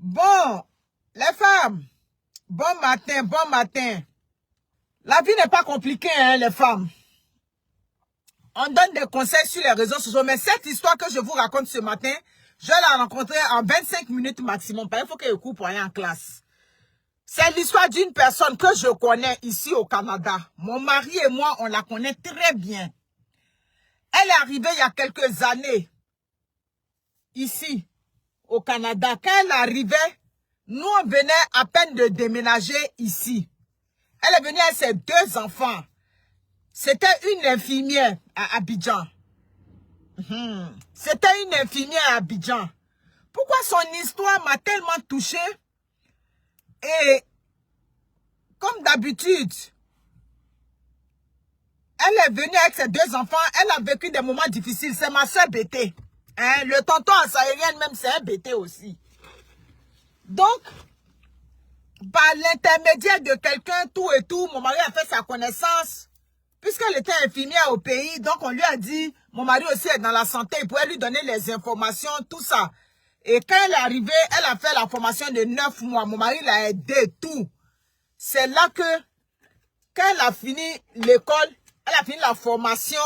Bon, les femmes, bon matin, bon matin. La vie n'est pas compliquée, hein, les femmes. On donne des conseils sur les réseaux sociaux, mais cette histoire que je vous raconte ce matin, je la rencontrer en 25 minutes maximum. Il faut que je coupe pour aller en classe. C'est l'histoire d'une personne que je connais ici au Canada. Mon mari et moi, on la connaît très bien. Elle est arrivée il y a quelques années, ici, au Canada. Quand elle arrivait, nous, on venait à peine de déménager ici. Elle est venue avec ses 2 enfants. C'était une infirmière à Abidjan. C'était une infirmière à Abidjan. Pourquoi son histoire m'a tellement touchée? Et comme d'habitude, elle est venue avec ses 2 enfants. Elle a vécu des moments difficiles. C'est ma soeur Bété. Hein? Le tonton en saharienne même, c'est un Bété aussi. Donc, par l'intermédiaire de quelqu'un, tout et tout, mon mari a fait sa connaissance. Puisqu'elle était infirmière au pays, donc on lui a dit, mon mari aussi est dans la santé, il pouvait lui donner les informations, tout ça. Et quand elle est arrivée, elle a fait la formation de 9 mois. Mon mari l'a aidé, tout. C'est là que, quand elle a fini l'école, elle a fini la formation,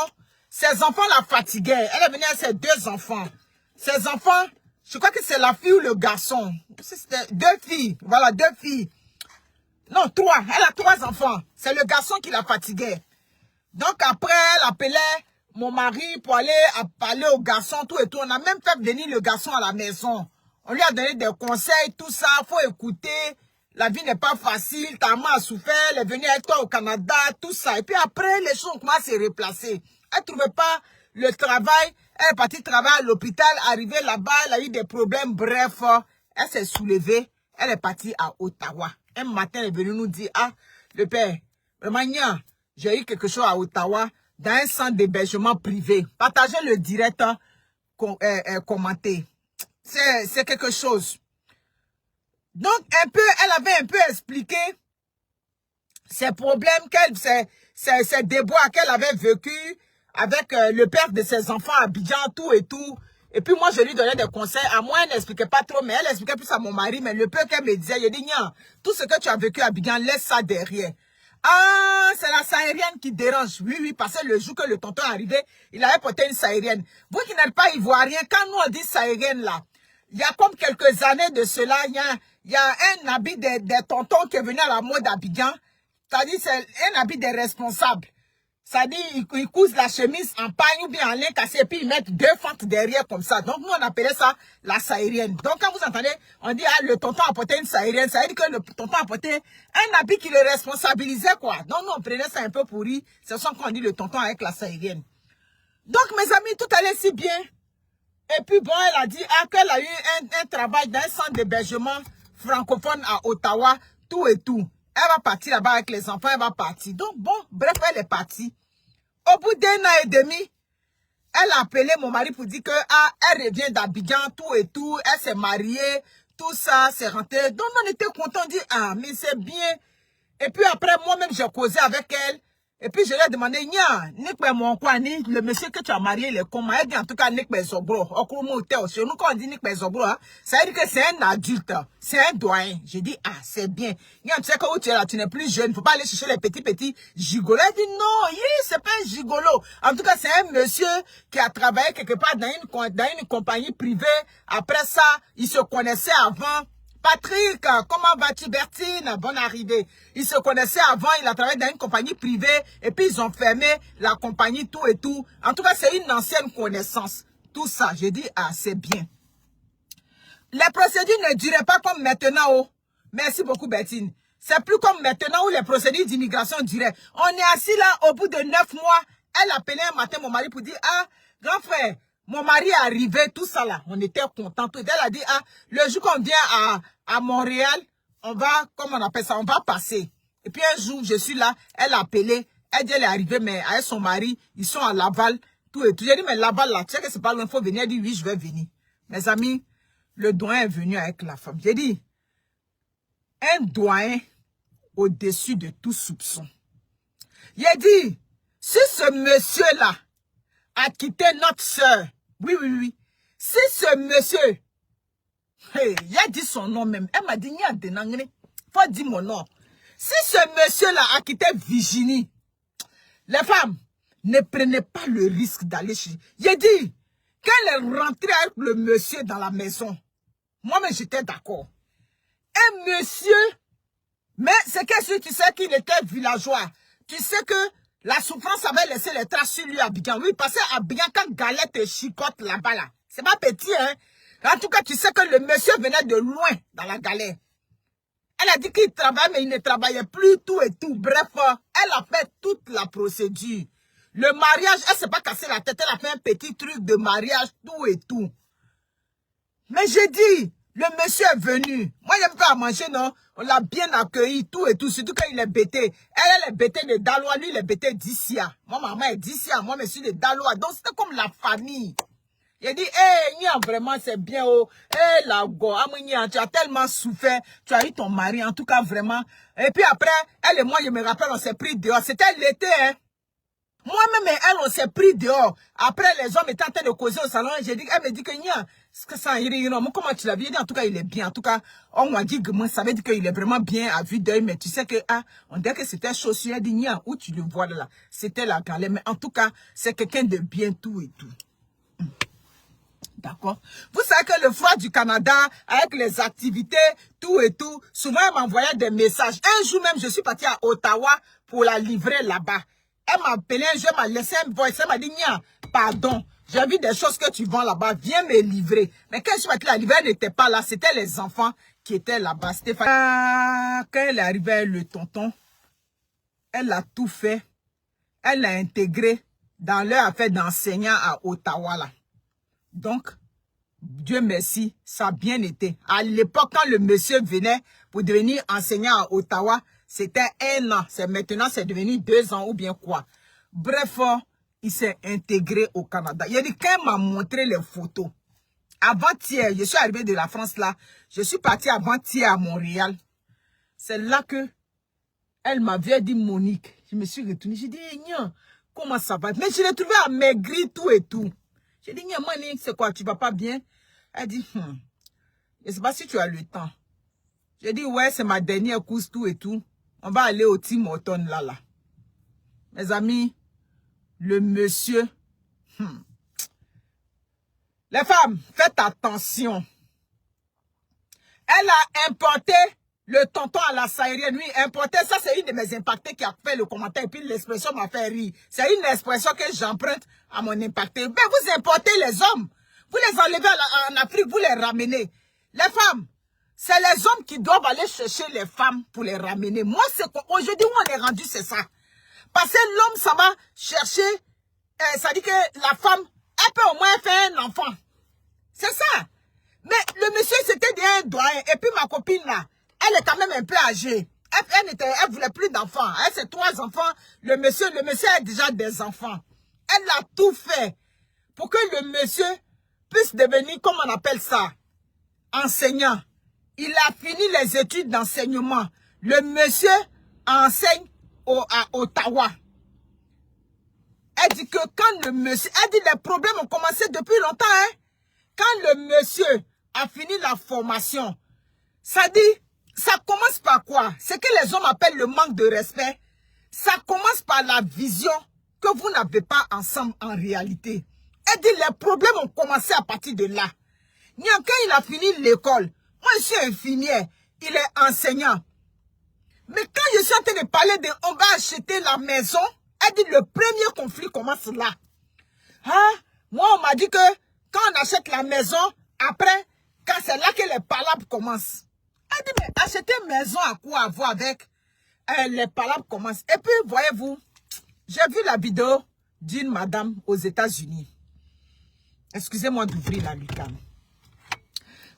ses enfants la fatiguaient. Elle est venue avec ses 2 enfants. Ses enfants, je crois que c'est la fille ou le garçon. C'était 2 filles, voilà, 2 filles. Non, 3. Elle a 3 enfants. C'est le garçon qui la fatiguait. Donc après, elle appelait mon mari pour aller parler au garçon, tout et tout. On a même fait venir le garçon à la maison. On lui a donné des conseils, tout ça. Il faut écouter. La vie n'est pas facile. Ta maman a souffert. Elle est venue avec toi au Canada, tout ça. Et puis après, les choses commencent à se replacer. Elle ne trouvait pas le travail. Elle est partie travailler à l'hôpital. Arrivée là-bas, elle a eu des problèmes. Bref, elle s'est soulevée. Elle est partie à Ottawa. Un matin, elle est venue nous dire, ah, le père, vraiment, j'ai eu quelque chose à Ottawa, dans un centre d'hébergement privé. Partagez le direct, commentez. C'est quelque chose. Donc, elle avait un peu expliqué ses problèmes, ses déboires qu'elle avait vécu avec le père de ses enfants à Abidjan, tout et tout. Et puis moi, je lui donnais des conseils. À moi, elle n'expliquait pas trop, mais elle expliquait plus à mon mari. Mais le peu qu'elle me disait, il dit, tout ce que tu as vécu à Abidjan, laisse ça derrière. Ah, c'est la saharienne qui dérange. Oui, oui, parce que le jour que le tonton est arrivé, il avait porté une saharienne. Vous qui n'êtes pas ivoirien, quand nous on dit saharienne là, il y a comme quelques années de cela, il y a un habit des tontons qui est venu à la mode d'Abidjan. C'est-à-dire, c'est un habit des responsables. C'est-à-dire, ils cousent la chemise en paille ou bien en lin cassé, et puis ils mettent 2 fentes derrière comme ça. Donc, nous, on appelait ça la saharienne. Donc, quand vous entendez, on dit, ah, le tonton a porté une saharienne. Ça veut dire que le tonton a porté un habit qui le responsabilisait, quoi. Donc, nous, on prenait ça un peu pourri. C'est ça qu'on dit le tonton avec la saharienne. Donc, mes amis, tout allait si bien. Et puis, bon, elle a dit, ah, qu'elle a eu un travail dans un centre d'hébergement francophone à Ottawa, tout et tout. Elle va partir là-bas avec les enfants, elle va partir. Donc, bon, bref, elle est partie. Au bout d'1 an et demi, elle a appelé mon mari pour dire que, ah, elle revient d'Abidjan, tout et tout, elle s'est mariée, tout ça, c'est rentré. Donc, on était content de dire, ah, mais c'est bien. Et puis après, moi-même, j'ai causé avec elle. Et puis, je lui ai demandé, le monsieur que tu as marié, il est comment? Elle dit, en tout cas, nous, quand on dit ça veut dire que c'est un adulte, c'est un doyen. J'ai dit, ah, c'est bien. Tu sais que où tu es là, tu n'es plus jeune, il ne faut pas aller chercher les petits gigolos. Elle dit, non, c'est pas un gigolo. En tout cas, c'est un monsieur qui a travaillé quelque part dans une compagnie privée. Après ça, il se connaissait avant. Patrick, comment vas-tu, Bertine? Bonne arrivée. Ils se connaissaient avant, il a travaillé dans une compagnie privée, et puis ils ont fermé la compagnie, tout et tout. En tout cas, c'est une ancienne connaissance. Tout ça, j'ai dit, ah, c'est bien. Les procédures ne duraient pas comme maintenant, oh. Merci beaucoup, Bertine. C'est plus comme maintenant où les procédures d'immigration duraient. On est assis là, au bout de 9 mois, elle appelait un matin mon mari pour dire, ah, grand frère, mon mari est arrivé, tout ça là, on était contents. Elle a dit, ah, le jour qu'on vient à Montréal, on va, comment on appelle ça, on va passer. Et puis un jour, je suis là, elle a appelé, elle dit, elle est arrivée, mais avec son mari, ils sont à Laval, tout et tout. J'ai dit, mais Laval là, tu sais que c'est pas loin, il faut venir. Elle dit, oui, je vais venir. Mes amis, le doyen est venu avec la femme. J'ai dit, un doyen au-dessus de tout soupçon. Il a dit, si ce monsieur-là a quitté notre soeur, oui, si ce monsieur Hey, il a dit son nom même. Elle m'a dit, il y a des nangrés. Faut dire mon nom. Si ce monsieur-là a quitté Virginie, les femmes, ne prenez pas le risque d'aller chez... J'ai dit, quand elle est rentrée avec le monsieur dans la maison, moi-même j'étais d'accord. Un monsieur, mais c'est que si tu sais qu'il était villageois, tu sais que la souffrance avait laissé les traces sur lui à Abidjan. Oui, parce qu'à Abidjan, quand Galette et chicote là-bas, là, c'est pas petit, hein. En tout cas, tu sais que le monsieur venait de loin dans la galère. Elle a dit qu'il travaillait, mais il ne travaillait plus, tout et tout. Bref, elle a fait toute la procédure. Le mariage, elle ne s'est pas cassé la tête, elle a fait un petit truc de mariage, tout et tout. Mais j'ai dit, le monsieur est venu. Moi, il n'aime pas à manger, non? On l'a bien accueilli, tout et tout, surtout quand il est bêté. Elle est bêtée de Dalois, lui, il est bêté d'Issia. Moi, maman est d'Issia, moi, je suis de Dalois. Donc, c'était comme la famille. Il dit, vraiment, c'est bien, oh. La go, tu as tellement souffert, tu as eu ton mari, en tout cas, vraiment. Et puis après, elle et moi, je me rappelle, on s'est pris dehors. C'était l'été, hein. Moi-même et elle, on s'est pris dehors. Après, les hommes étaient en train de causer au salon. Elle me dit que, est-ce que ça irait, non, comment tu l'as vu? En tout cas, il est bien. En tout cas, on m'a dit que moi, ça veut dire qu'il est vraiment bien à vue d'œil. Mais tu sais que, on dirait que c'était chaussure. Elle dit, où tu le vois là? C'était la galère. Mais en tout cas, c'est quelqu'un de bien, tout et tout. D'accord. Vous savez que le froid du Canada, avec les activités, tout et tout, souvent elle m'envoyait des messages. Un jour même, je suis partie à Ottawa pour la livrer là-bas. Elle m'a appelé un jour, elle m'a laissé un voice, elle m'a dit, pardon, j'ai vu des choses que tu vends là-bas, viens me livrer. Mais quand je suis partie la livrer, elle n'était pas là, c'était les enfants qui étaient là-bas. Quand elle est arrivée, le tonton, elle a tout fait. Elle l'a intégré dans leur affaire d'enseignant à Ottawa là. Donc, Dieu merci, ça a bien été. À l'époque, quand le monsieur venait pour devenir enseignant à Ottawa, c'était 1 an. Maintenant, c'est devenu 2 ans ou bien quoi. Bref, il s'est intégré au Canada. Il a dit, quand il m'a montré les photos, avant-hier, je suis arrivé de la France là, je suis parti avant-hier à Montréal. C'est là que elle m'avait dit, Monique, je me suis retournée, j'ai dit, comment ça va? Mais je l'ai trouvé amaigri, tout et tout. J'ai dit, Monique, c'est quoi, tu vas pas bien? Elle dit, je ne sais pas si tu as le temps. J'ai dit, ouais, c'est ma dernière course, tout et tout. On va aller au Tim Hortons là. Mes amis, le monsieur, les femmes, faites attention. Elle a importé le tonton à la saïrienne. Lui, importé, ça c'est une de mes impactées qui a fait le commentaire. Et puis l'expression m'a fait rire. C'est une expression que j'emprunte à mon impacté. Ben, vous importez les hommes. Vous les enlevez en Afrique, vous les ramenez. Les femmes, c'est les hommes qui doivent aller chercher les femmes pour les ramener. Moi, c'est aujourd'hui où on est rendu, c'est ça. Parce que l'homme, ça va chercher, ça dit que la femme, elle peut au moins faire un enfant. C'est ça. Mais le monsieur, c'était un doyen. Et puis ma copine, là, elle est quand même un peu âgée. Elle voulait plus d'enfants. Elle, c'est 3 enfants. Le monsieur a déjà des enfants. Elle a tout fait pour que le monsieur puisse devenir, comment on appelle ça, enseignant. Il a fini les études d'enseignement. Le monsieur enseigne à Ottawa. Elle dit que quand le monsieur... Elle dit les problèmes ont commencé depuis longtemps. Hein? Quand le monsieur a fini la formation, ça dit, ça commence par quoi? C'est que les hommes appellent le manque de respect. Ça commence par la vision que vous n'avez pas ensemble en réalité. Elle dit les problèmes ont commencé à partir de là. Quand il a fini l'école, moi je suis infirmière, il est enseignant. Mais quand je suis en train de parler de on va acheter la maison, elle dit le premier conflit commence là. Hein? Moi on m'a dit que quand on achète la maison, après, quand c'est là que les palabres commencent. Elle dit mais acheter une maison à quoi avoir avec les palabres commencent. Et puis voyez-vous, j'ai vu la vidéo d'une madame aux États-Unis. Excusez-moi d'ouvrir la lucarne.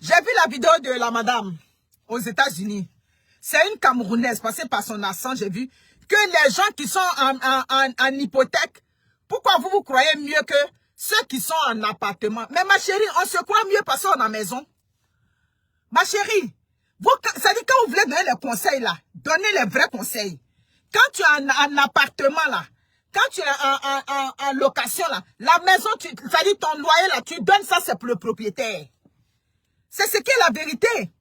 J'ai vu la vidéo de la madame aux États-Unis. C'est une Camerounaise, passée par son accent, j'ai vu que les gens qui sont en hypothèque, pourquoi vous vous croyez mieux que ceux qui sont en appartement? Mais ma chérie, on se croit mieux parce qu'on est en maison. Ma chérie, ça dit quand vous voulez donner les conseils là, donnez les vrais conseils. Quand tu es en appartement là, quand tu es en location là, la maison, ça dit ton loyer là, tu donnes ça, c'est pour le propriétaire. C'est ce qui est la vérité.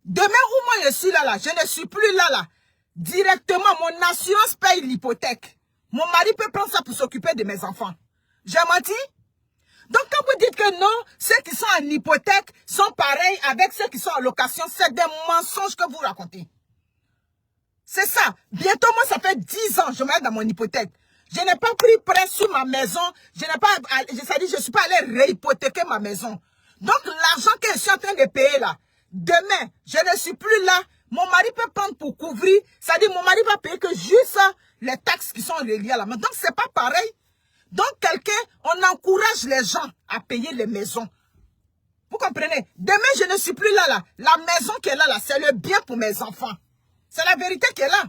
Demain où moi je suis là, je ne suis plus là. Directement, mon assurance paye l'hypothèque. Mon mari peut prendre ça pour s'occuper de mes enfants. J'ai menti? Donc quand vous dites que non, ceux qui sont en hypothèque sont pareils avec ceux qui sont en location, c'est des mensonges que vous racontez. C'est ça. Bientôt, moi, ça fait 10 ans, je me mets dans mon hypothèque. Je n'ai pas pris prêt sur ma maison. Je ne suis pas allé réhypothéquer ma maison. Donc, l'argent que je suis en train de payer là, demain, je ne suis plus là. Mon mari peut prendre pour couvrir. C'est-à-dire, mon mari va payer que juste les taxes qui sont reliées à la maison. Donc, c'est pas pareil. Donc, on encourage les gens à payer les maisons. Vous comprenez? Demain, je ne suis plus là. La maison qui est là, c'est le bien pour mes enfants. C'est la vérité qui est là.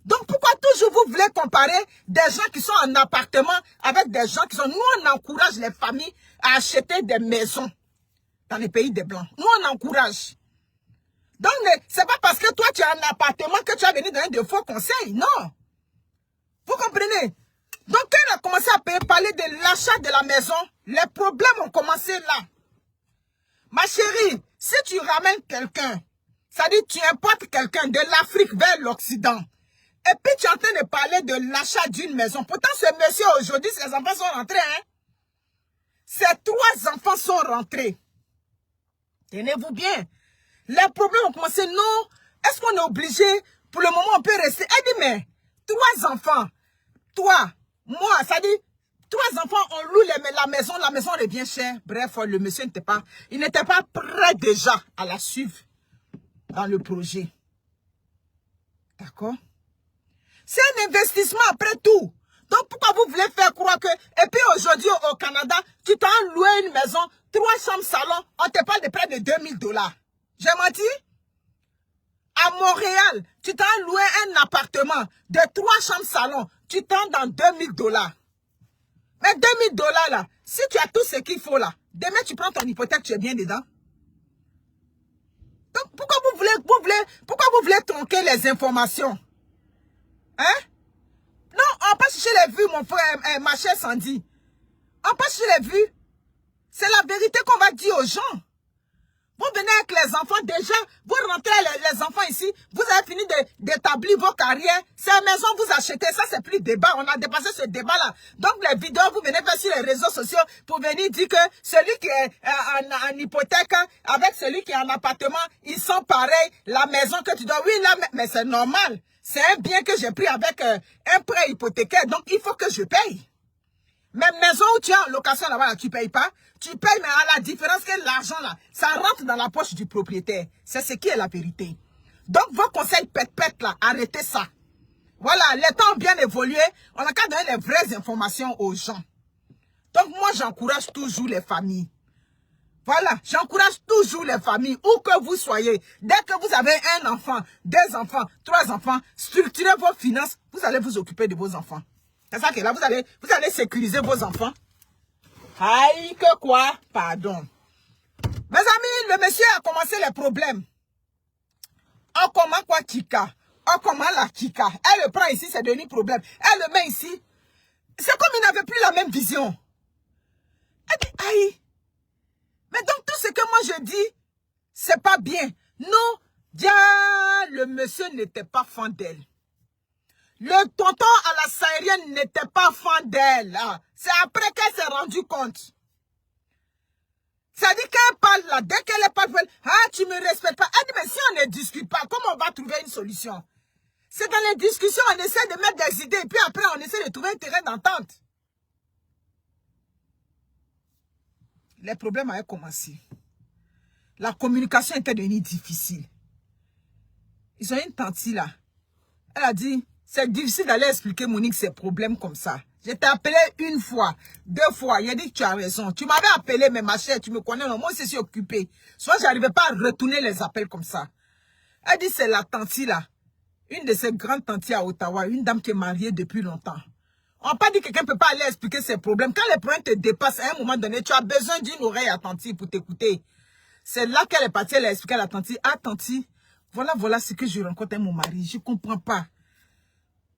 Donc, pourquoi toujours vous voulez comparer des gens qui sont en appartement avec des gens qui sont... Nous, on encourage les familles à acheter des maisons dans les pays des Blancs. Nous, on encourage. Donc, c'est pas parce que toi, tu as un appartement que tu as venu donner de faux conseils. Non. Vous comprenez? Donc, quand on a commencé à parler de l'achat de la maison, les problèmes ont commencé là. Ma chérie, si tu ramènes quelqu'un, c'est-à-dire tu importes quelqu'un de l'Afrique vers l'Occident, et puis tu es en train de parler de l'achat d'une maison. Pourtant, ce monsieur aujourd'hui, ses enfants sont rentrés. Hein? Ses 3 enfants sont rentrés. Tenez-vous bien. Les problèmes ont commencé. Non, est-ce qu'on est obligé? Pour le moment, on peut rester. Elle dit, mais 3 enfants, toi, moi, ça dit, 3 enfants, on loue la maison revient chère. Bref, le monsieur n'était pas prêt déjà à la suivre dans le projet. D'accord? C'est un investissement après tout. Donc, pourquoi vous voulez faire croire que... Et puis aujourd'hui, au Canada, tu t'as loué une maison, 3 chambres, salon, on te parle de près de 2000 $. J'ai menti? À Montréal, tu t'as loué un appartement de 3 chambres, salon, tu t'en dans 2000 $. Mais 2000 $ là, si tu as tout ce qu'il faut là, demain tu prends ton hypothèque, tu es bien dedans. Donc, pourquoi vous voulez tronquer les informations? Hein? Non, on peut chercher les vues, mon frère, ma chère Sandy. On peut chercher les vues. C'est la vérité qu'on va dire aux gens. Vous venez avec les enfants, déjà, vous rentrez les enfants ici, vous avez fini d'établir vos carrières, ces maisons vous achetez, ça c'est plus débat, on a dépassé ce débat-là. Donc les vidéos, vous venez faire sur les réseaux sociaux pour venir dire que celui qui est en hypothèque avec celui qui est en appartement, ils sont pareils, la maison que tu dois, oui, là, mais c'est normal. C'est un bien que j'ai pris avec un prêt hypothécaire, donc il faut que je paye. Même maison où tu es en location là-bas, tu ne payes pas. Tu payes, mais à la différence que l'argent là, ça rentre dans la poche du propriétaire. C'est ce qui est la vérité. Donc, vos conseils pète là, arrêtez ça. Voilà, les temps ont bien évolué. On a qu'à donner les vraies informations aux gens. Donc, moi, j'encourage toujours les familles. Voilà, j'encourage toujours les familles, où que vous soyez. Dès que vous avez un enfant, 2 enfants, 3 enfants, structurez vos finances, vous allez vous occuper de vos enfants. C'est ça que là, vous allez sécuriser vos enfants. Aïe, que quoi? Pardon. Mes amis, le monsieur a commencé les problèmes. On commence quoi, Kika? On commence la Kika. Elle le prend ici, c'est devenu problème. Elle le met ici. C'est comme il n'avait plus la même vision. Elle dit, aïe. Mais donc, tout ce que moi je dis, c'est pas bien. Non, dia, le monsieur n'était pas fan d'elle. Le tonton à la Saharienne n'était pas fan d'elle. C'est après qu'elle s'est rendue compte. Ça dit qu'elle parle là, dès qu'elle parle, tu me respectes pas. Elle dit, mais si on ne discute pas, comment on va trouver une solution? C'est dans les discussions, on essaie de mettre des idées, et puis après, on essaie de trouver un terrain d'entente. Les problèmes avaient commencé. La communication était devenue difficile. Ils ont une tante là. Elle a dit, c'est difficile d'aller expliquer Monique ses problèmes comme ça. Je t'ai appelé 1 fois, 2 fois. Il a dit que tu as raison. Tu m'avais appelé, mais ma chère, tu me connais. Non, moi aussi, je suis occupée. Soit je n'arrivais pas à retourner les appels comme ça. Elle dit, c'est la tante là. Une de ces grandes tantes à Ottawa. Une dame qui est mariée depuis longtemps. On n'a pas dit que quelqu'un ne peut pas aller expliquer ses problèmes. Quand les problèmes te dépassent, à un moment donné, tu as besoin d'une oreille attentive pour t'écouter. C'est là qu'elle est partie, elle a expliqué à la tante. Ah, tante, voilà ce que je rencontre avec mon mari. Je ne comprends pas.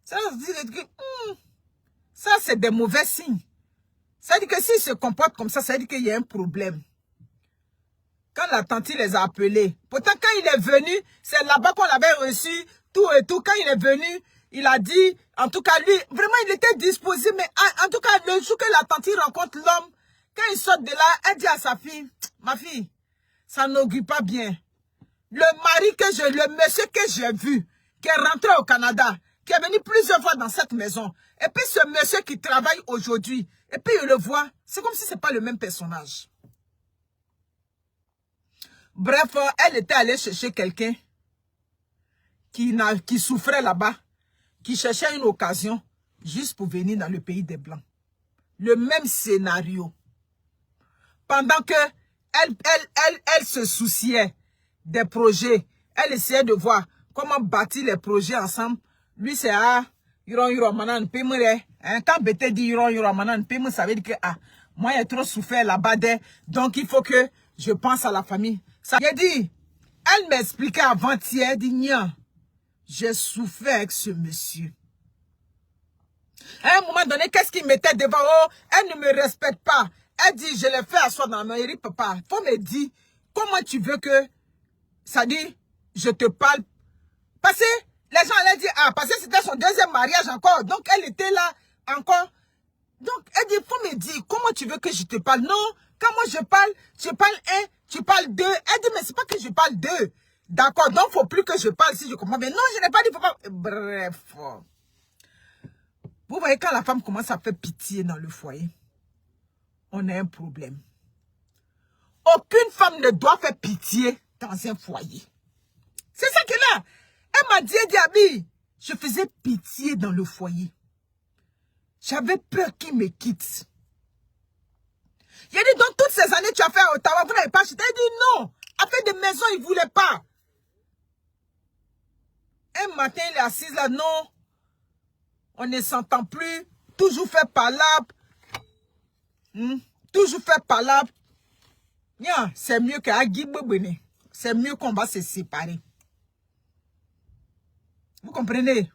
Ça c'est des mauvais signes. Ça veut dire que s'il se comporte comme ça veut dire qu'il y a un problème. Quand la tante les a appelés. Pourtant, quand il est venu, c'est là-bas qu'on l'avait reçu, tout et tout. Quand il est venu, il a dit, en tout cas, lui, vraiment, il était disposé. Mais en tout cas, le jour que la tante rencontre l'homme, quand il sort de là, elle dit à sa fille, ma fille, ça n'augure pas bien. Le monsieur que j'ai vu, qui est rentré au Canada, qui est venu plusieurs fois dans cette maison, et puis ce monsieur qui travaille aujourd'hui, et puis il le voit, c'est comme si ce n'est pas le même personnage. Bref, elle était allée chercher quelqu'un qui souffrait là-bas, qui cherchait une occasion juste pour venir dans le pays des Blancs. Le même scénario. Pendant que elle se souciait des projets, elle essayait de voir comment bâtir les projets ensemble. Lui, c'est quand Bété dit ça veut dire que moi, j'ai trop souffert là-bas, donc il faut que je pense à la famille. J'ai dit, elle m'expliquait avant-hier, elle dit, Nia, j'ai souffert avec ce monsieur. À un moment donné, qu'est-ce qu'il mettait devant? Oh, elle ne me respecte pas. Elle dit, je l'ai fait asseoir dans la main. Il dit, papa, il faut me dire, comment tu veux que, ça dit, je te parle. Parce que les gens allaient dire, parce que c'était son deuxième mariage encore. Donc, elle était là encore. Donc, elle dit, il faut me dire, comment tu veux que je te parle? Non, quand moi je parle un, tu parles deux. Elle dit, mais c'est pas que je parle deux. D'accord, donc il ne faut plus que je parle si je comprends. Mais non, je n'ai pas dit, papa. Bref. Vous voyez, quand la femme commence à faire pitié dans le foyer, on a un problème. Aucune femme ne doit faire pitié dans un foyer. C'est ça qu'elle a. Elle m'a dit, Abi, je faisais pitié dans le foyer. J'avais peur qu'il me quitte. J'ai dit, donc toutes ces années, tu as fait à Ottawa, vous n'avez pas acheté. Elle dit, non. A fait des maisons, il ne voulait pas. Un matin, il est assise là, non. On ne s'entend plus. Toujours fait palabre. Toujours fait palabre. C'est mieux qu'à Guibobene. C'est mieux qu'on va se séparer. Vous comprenez?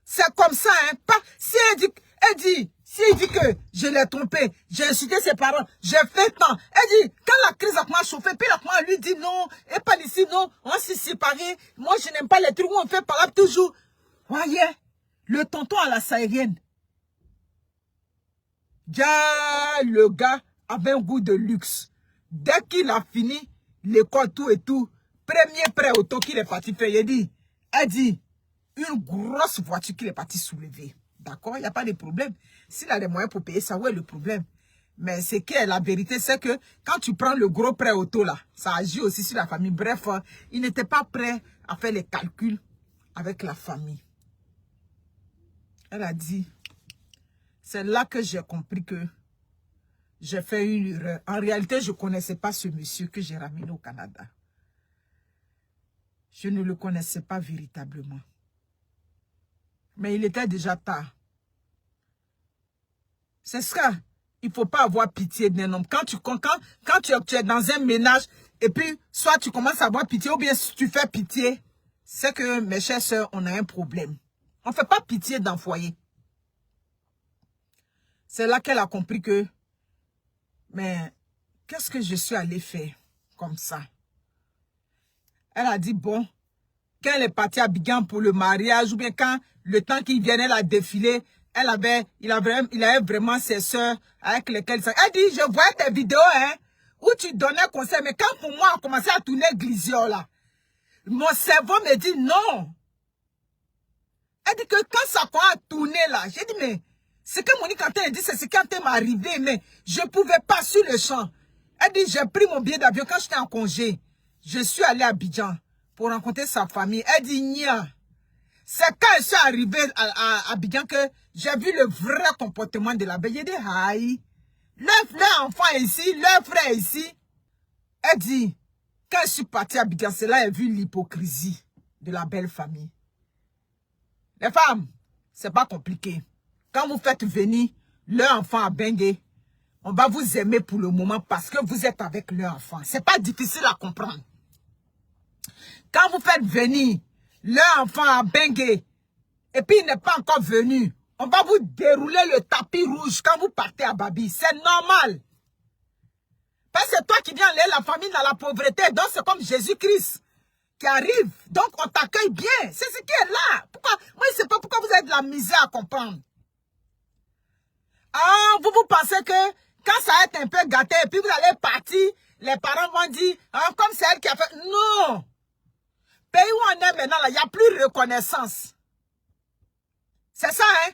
C'est comme ça, hein. Pas, si il dit que je l'ai trompé, j'ai insulté ses parents, j'ai fait tant. Elle dit, quand la crise a commencé à chauffer, puis la commencé lui dit non, et pas ici, non, on s'est séparés. Moi, je n'aime pas les trucs où on fait palabre toujours. Voyez, le tonton à la sahélienne. Le gars avait un goût de luxe. Dès qu'il a fini l'école, tout et tout, premier prêt auto qu'il est parti faire, elle dit, une grosse voiture qu'il est parti soulever. D'accord, il n'y a pas de problème. S'il a les moyens pour payer ça, où est le problème? Mais c'est que la vérité, c'est que quand tu prends le gros prêt auto là, ça agit aussi sur la famille. Bref, il n'était pas prêt à faire les calculs avec la famille. Elle a dit, c'est là que j'ai compris que j'ai fait une erreur. En réalité, je ne connaissais pas ce monsieur que j'ai ramené au Canada. Je ne le connaissais pas véritablement. Mais il était déjà tard. C'est ça. Il ne faut pas avoir pitié d'un homme. Quand tu es dans un ménage, et puis, soit tu commences à avoir pitié, ou bien si tu fais pitié, c'est que, mes chères sœurs, on a un problème. On ne fait pas pitié dans le foyer. C'est là qu'elle a compris que, mais, qu'est-ce que je suis allée faire comme ça? Elle a dit, bon, quand elle est partie à Abidjan pour le mariage, ou bien quand le temps qu'il vienne, elle a défilé, il avait vraiment ses soeurs avec lesquelles ça. Elle dit, je voyais tes vidéos, hein, où tu donnais conseil, mais quand pour moi, on commençait à tourner Glizio, là, mon cerveau me dit non. Elle dit que quand ça commence à tourner, là, j'ai dit, mais, ce que Monique Antin a dit, c'est ce qui m'est arrivé, mais je ne pouvais pas sur le champ. Elle dit, j'ai pris mon billet d'avion quand j'étais en congé. Je suis allée à Abidjan pour rencontrer sa famille. Elle dit, Nia. C'est quand je suis arrivée à Abidjan que j'ai vu le vrai comportement de la belle. J'ai dit, aïe, leur enfant est ici, leur frère est ici. Elle dit, quand je suis partie à Abidjan, c'est là que j'ai vu l'hypocrisie de la belle famille. Les femmes, c'est pas compliqué. Quand vous faites venir leur enfant à Bengue, on va vous aimer pour le moment parce que vous êtes avec leur enfant. C'est pas difficile à comprendre. Quand vous faites venir leur enfant à Bengue, et puis il n'est pas encore venu, on va vous dérouler le tapis rouge quand vous partez à Babi. C'est normal. Parce que c'est toi qui viens enlever la famille dans la pauvreté. Donc, c'est comme Jésus-Christ qui arrive. Donc, on t'accueille bien. C'est ce qui est là. Pourquoi? Moi, je ne sais pas pourquoi vous avez de la misère à comprendre. Ah, vous pensez que quand ça va être un peu gâté, et puis vous allez partir, les parents vont dire, ah, comme c'est elle qui a fait. Non. Pays où on est maintenant, là, il n'y a plus de reconnaissance. C'est ça, hein?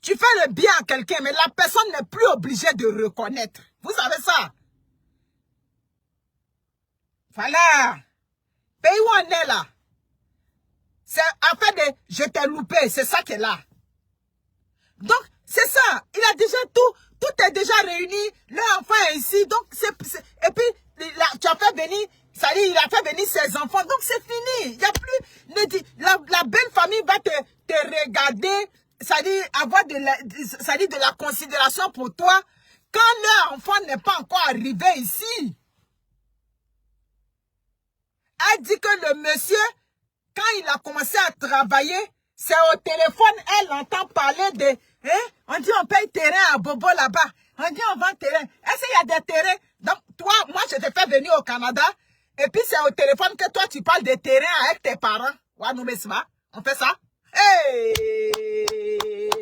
Tu fais le bien à quelqu'un, mais la personne n'est plus obligée de reconnaître. Vous savez ça? Voilà. Pays où on est là. C'est afin de je t'ai loupé, c'est ça qui est là. Donc, c'est ça. Il a déjà tout est déjà réuni. L'enfant est ici. Donc, et puis, tu as fait venir, ça dit, il a fait venir ses enfants. Donc, c'est fini. Il n'y a plus, la belle famille va te regarder, ça dit, avoir de la considération pour toi quand leur enfant n'est pas encore arrivé ici. Elle dit que le monsieur, quand il a commencé à travailler, c'est au téléphone, elle entend parler de... Hein? On dit on paye terrain à Bobo là-bas. On dit on vend terrain. Est-ce qu'il y a des terrains? Donc, toi, moi, je te fais venir au Canada. Et puis, c'est au téléphone que toi, tu parles de terrain avec tes parents. Ouais, nous, on fait ça? Hey!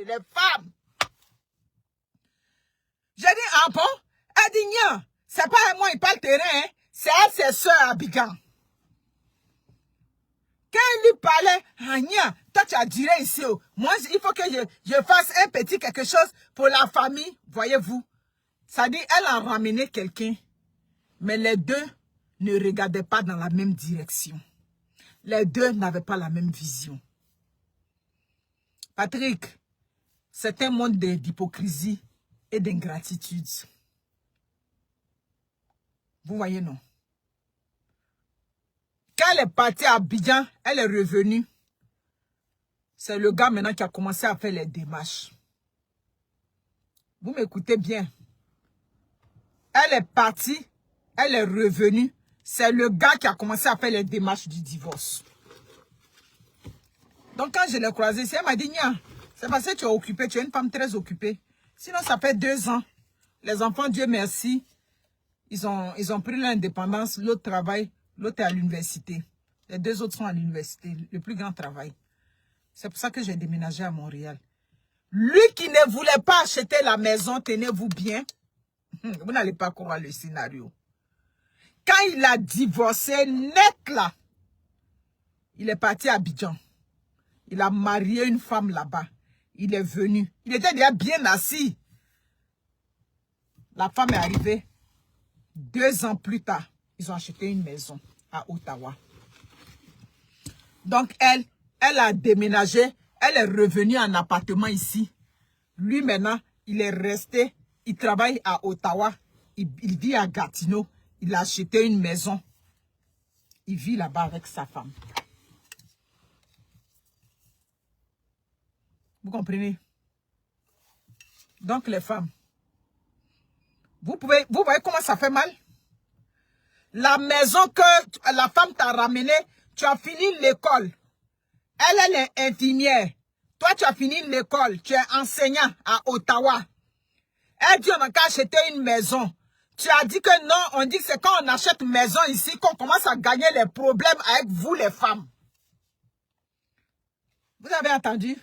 Les femmes! J'ai dit, ah bon? Elle dit, non, c'est pas moi, il parle terrain, hein? C'est elle, ses soeurs à Bigan. Quand il lui parlait, ah, toi tu as duré ici. Oh. Moi, il faut que je fasse un petit quelque chose pour la famille. Voyez-vous. Ça dit, elle a ramené quelqu'un. Mais les deux ne regardaient pas dans la même direction. Les deux n'avaient pas la même vision. Patrick, c'est un monde d'hypocrisie et d'ingratitude. Vous voyez, non? Quand elle est partie à Abidjan, elle est revenue. C'est le gars maintenant qui a commencé à faire les démarches. Vous m'écoutez bien. Elle est partie, elle est revenue. C'est le gars qui a commencé à faire les démarches du divorce. Donc quand je l'ai croisée, elle m'a dit, c'est parce que tu es occupée, tu es une femme très occupée. Sinon, ça fait 2 ans. Les enfants, Dieu merci, ils ont pris l'indépendance, l'autre travaille. L'autre est à l'université. Les 2 autres sont à l'université. Le plus grand travail. C'est pour ça que j'ai déménagé à Montréal. Lui qui ne voulait pas acheter la maison, tenez-vous bien. Vous n'allez pas croire le scénario. Quand il a divorcé net là, il est parti à Abidjan. Il a marié une femme là-bas. Il est venu. Il était déjà bien assis. La femme est arrivée. 2 ans plus tard. Ils ont acheté une maison à Ottawa. Donc, elle a déménagé. Elle est revenue en appartement ici. Lui, maintenant, il est resté. Il travaille à Ottawa. Il vit à Gatineau. Il a acheté une maison. Il vit là-bas avec sa femme. Vous comprenez? Donc, les femmes, vous voyez comment ça fait mal? La maison que la femme t'a ramenée, tu as fini l'école. Elle est infirmière. Toi, tu as fini l'école. Tu es enseignant à Ottawa. Elle dit, on a qu'à acheter une maison. Tu as dit que non, on dit que c'est quand on achète une maison ici qu'on commence à gagner les problèmes avec vous, les femmes. Vous avez entendu?